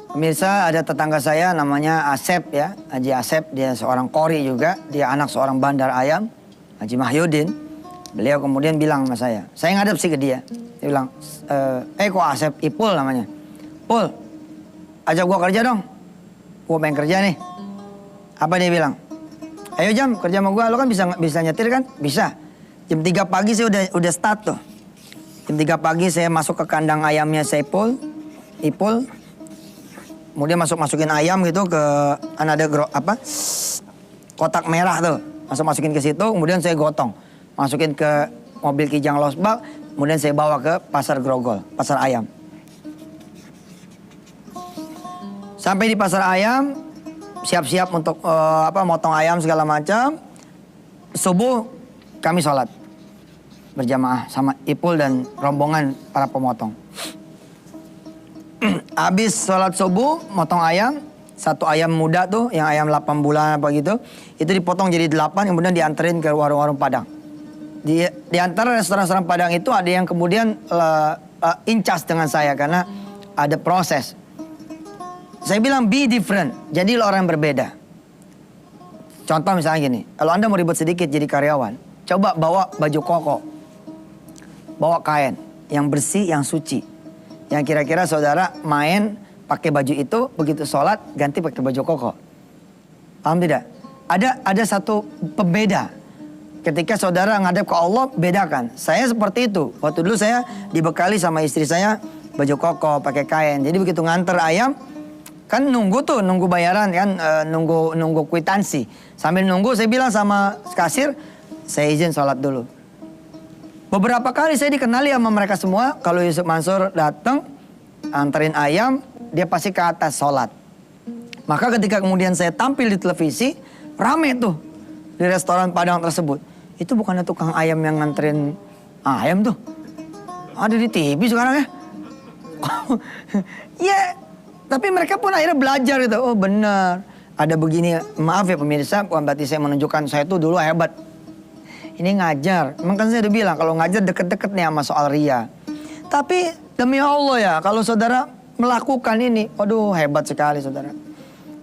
Pemirsa, ada tetangga saya namanya Asep ya, Haji Asep. Dia seorang qori juga, dia anak seorang bandar ayam, Haji Mahyudin. Beliau kemudian bilang sama saya ngadep sih ke dia. Dia bilang, kok Asep, Ipul namanya. Pul, ajak gua kerja dong. Gua pengen kerja nih. Apa dia bilang? Ayo Jam, kerja sama gua. Lo kan bisa nyetir kan? Bisa. Jam 3 pagi saya udah start tuh. Jam 3 pagi saya masuk ke kandang ayamnya Ipul. Kemudian masukin ayam gitu ke ada kotak merah tuh. Masukin ke situ, kemudian saya gotong. Masukin ke mobil Kijang Losbak, kemudian saya bawa ke pasar Grogol, pasar ayam. Sampai di pasar ayam, siap-siap untuk motong ayam segala macam. Subuh kami sholat berjamaah sama Ipul dan rombongan para pemotong. Habis sholat subuh, motong ayam. Satu ayam muda tuh, yang ayam 8 bulan apa gitu. Itu dipotong jadi 8, kemudian dianterin ke warung-warung Padang. Di antara restoran-restoran Padang itu ada yang kemudian incas dengan saya karena ada proses. Saya bilang be different, jadi orang yang berbeda. Contoh misalnya gini, kalau Anda mau ribet sedikit jadi karyawan, coba bawa baju koko. Bawa kain yang bersih, yang suci. Yang kira-kira saudara main pakai baju itu, begitu sholat ganti pakai baju koko. Paham tidak? Ada satu pembeda. Ketika saudara ngadep ke Allah, bedakan. Saya seperti itu. Waktu dulu saya dibekali sama istri saya baju koko, pakai kain. Jadi begitu nganter ayam, kan nunggu bayaran kan, nunggu kwitansi. Sambil nunggu saya bilang sama kasir, saya izin sholat dulu. Beberapa kali saya dikenali sama mereka semua. Kalau Yusuf Mansur datang, anterin ayam, dia pasti ke atas sholat. Maka ketika kemudian saya tampil di televisi, rame tuh di restoran Padang tersebut. Itu bukannya tukang ayam yang nganterin ayam tuh. Ada di TV sekarang ya. Ya, tapi mereka pun akhirnya belajar gitu. Oh benar, ada begini. Maaf ya pemirsa, bukan berarti saya menunjukkan saya tuh dulu hebat. Ini ngajar. Emang kan saya udah bilang kalau ngajar deket-deket nih sama soal ria. Tapi demi Allah ya, kalau saudara melakukan ini, waduh hebat sekali saudara.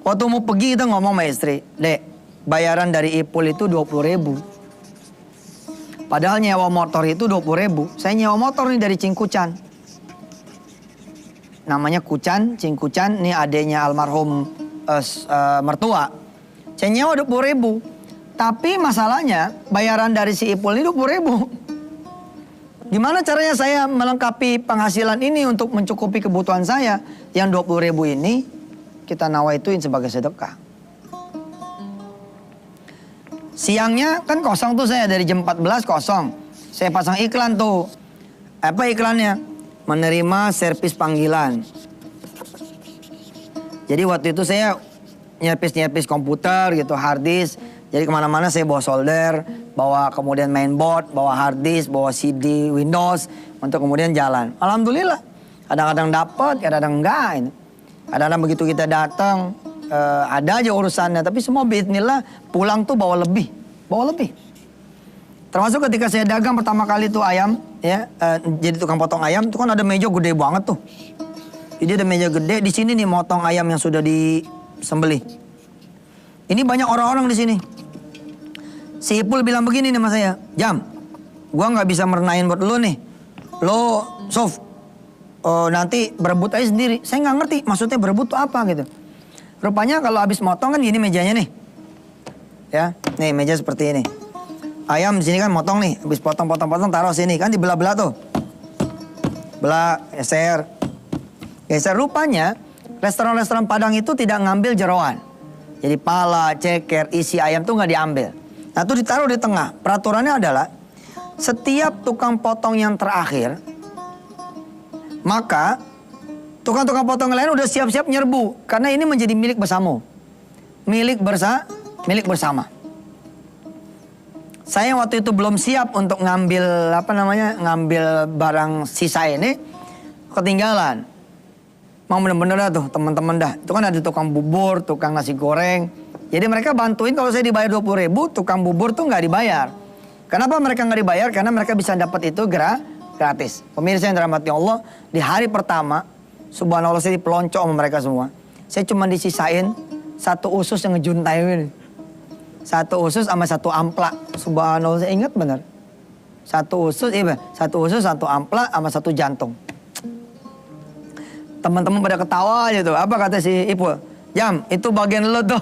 Waktu mau pergi kita ngomong sama istri, Dek, bayaran dari Ipul itu 20.000. Padahal nyewa motor itu 20.000. Saya nyewa motor nih dari Cingkucan. Namanya Kucan, Cingkucan, ini adanya almarhum mertua. Saya nyewa 20.000. Tapi masalahnya bayaran dari si Ipul ini 20.000. Gimana caranya saya melengkapi penghasilan ini untuk mencukupi kebutuhan saya? Yang 20.000 ini kita nawaituin sebagai sedekah. Siangnya kan kosong tuh saya dari jam 14 kosong. Saya pasang iklan tuh. Apa iklannya? Menerima servis panggilan. Jadi waktu itu saya nyerpis komputer gitu, hard disk. Jadi kemana-mana saya bawa solder, bawa kemudian mainboard, bawa hard disk, bawa CD, Windows untuk kemudian jalan. Alhamdulillah, kadang-kadang dapat, kadang-kadang enggak. Kadang-kadang begitu kita datang, ada aja urusannya. Tapi semua bismillah pulang tuh bawa lebih. Termasuk ketika saya dagang pertama kali tuh ayam, ya, jadi tukang potong ayam, itu kan ada meja gede banget tuh. Jadi ada meja gede, di sini nih motong ayam yang sudah disembelih. Ini banyak orang-orang di sini. Si Ipul bilang begini nih sama saya, Jam, gua nggak bisa merenain buat lo nih. Lo, Sof, nanti berebut aja sendiri. Saya nggak ngerti maksudnya berebut tuh apa gitu. Rupanya kalau habis motong kan gini mejanya nih. Ya, nih meja seperti ini. Ayam di sini kan motong nih, habis potong taruh sini kan dibelah-belah tuh. Belah, geser. Rupanya restoran-restoran Padang itu tidak ngambil jeroan. Jadi pala, ceker, isi ayam tuh nggak diambil. Nah itu ditaruh di tengah. Peraturannya adalah setiap tukang potong yang terakhir, maka tukang-tukang potong lain udah siap-siap nyerbu. Karena ini menjadi milik bersama. Milik bersama. Saya waktu itu belum siap untuk ngambil barang sisa ini, ketinggalan. Mau bener-bener dah tuh teman-teman dah. Itu kan ada tukang bubur, tukang nasi goreng. Jadi mereka bantuin kalau saya dibayar 20.000, tukang bubur tuh nggak dibayar. Kenapa mereka nggak dibayar? Karena mereka bisa dapat itu gratis. Pemirsa yang dirahmati Allah, di hari pertama Subhanallah saya dipelonco sama mereka semua. Saya cuma disisain satu usus yang ngejuntai ini. Satu usus sama satu amplak. Subhanallah saya ingat benar. Satu usus, satu amplak sama satu jantung. Teman-teman pada ketawa aja tuh. Apa kata si Ipul? Jam, itu bagian lo tuh.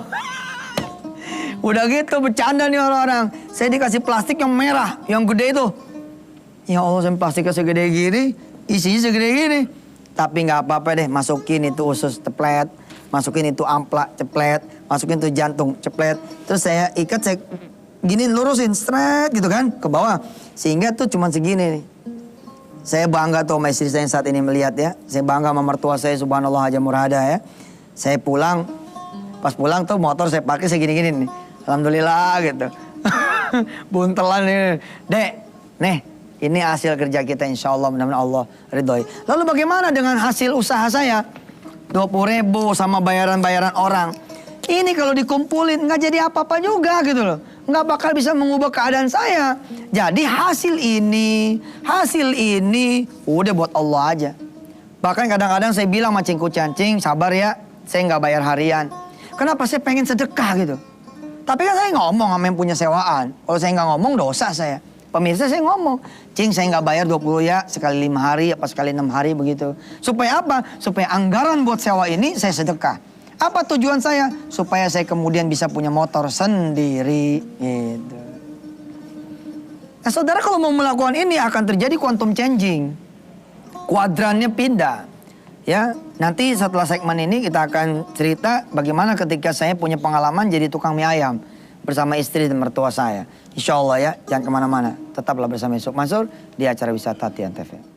Udah gitu bercanda nih orang-orang. Saya dikasih plastik yang merah, yang gede itu. Ya Allah, saya plastiknya segede gini, isinya segede gini. Tapi nggak apa-apa deh, masukin itu usus ceplet, masukin itu amplak ceplet, masukin itu jantung ceplet. Terus saya ikat, saya gini lurusin straight gitu kan ke bawah. Sehingga tuh cuma segini nih. Saya bangga tuh sama istri saya yang saat ini melihat ya. Saya bangga sama mertua saya, subhanallah Haja Murada ya. Saya pulang, pas pulang tuh motor saya pakai saya gini-gini nih. Alhamdulillah gitu. Buntelan nih. Dek, nih ini hasil kerja kita insya Allah, mudah-mudahan Allah ridhoi. Lalu bagaimana dengan hasil usaha saya? 20.000 sama bayaran-bayaran orang. Ini kalau dikumpulin nggak jadi apa-apa juga gitu loh. Nggak bakal bisa mengubah keadaan saya. Jadi hasil ini udah buat Allah aja. Bahkan kadang-kadang saya bilang sama cingku-cancing, sabar ya, saya nggak bayar harian. Kenapa? Saya pengen sedekah gitu. Tapi kan saya ngomong sama yang punya sewaan. Kalau saya nggak ngomong dosa saya. Pemirsa saya ngomong, cing saya nggak bayar 20 ya, sekali 5 hari, apa sekali 6 hari begitu. Supaya apa? Supaya anggaran buat sewa ini saya sedekah. Apa tujuan saya? Supaya saya kemudian bisa punya motor sendiri gitu. Nah saudara, kalau mau melakukan ini akan terjadi quantum changing. Kuadrannya pindah. Ya, nanti setelah segmen ini kita akan cerita bagaimana ketika saya punya pengalaman jadi tukang mie ayam bersama istri dan mertua saya. Insya Allah ya, jangan kemana-mana. Tetaplah bersama Yusuf Mansur di acara Wisata Tian TV.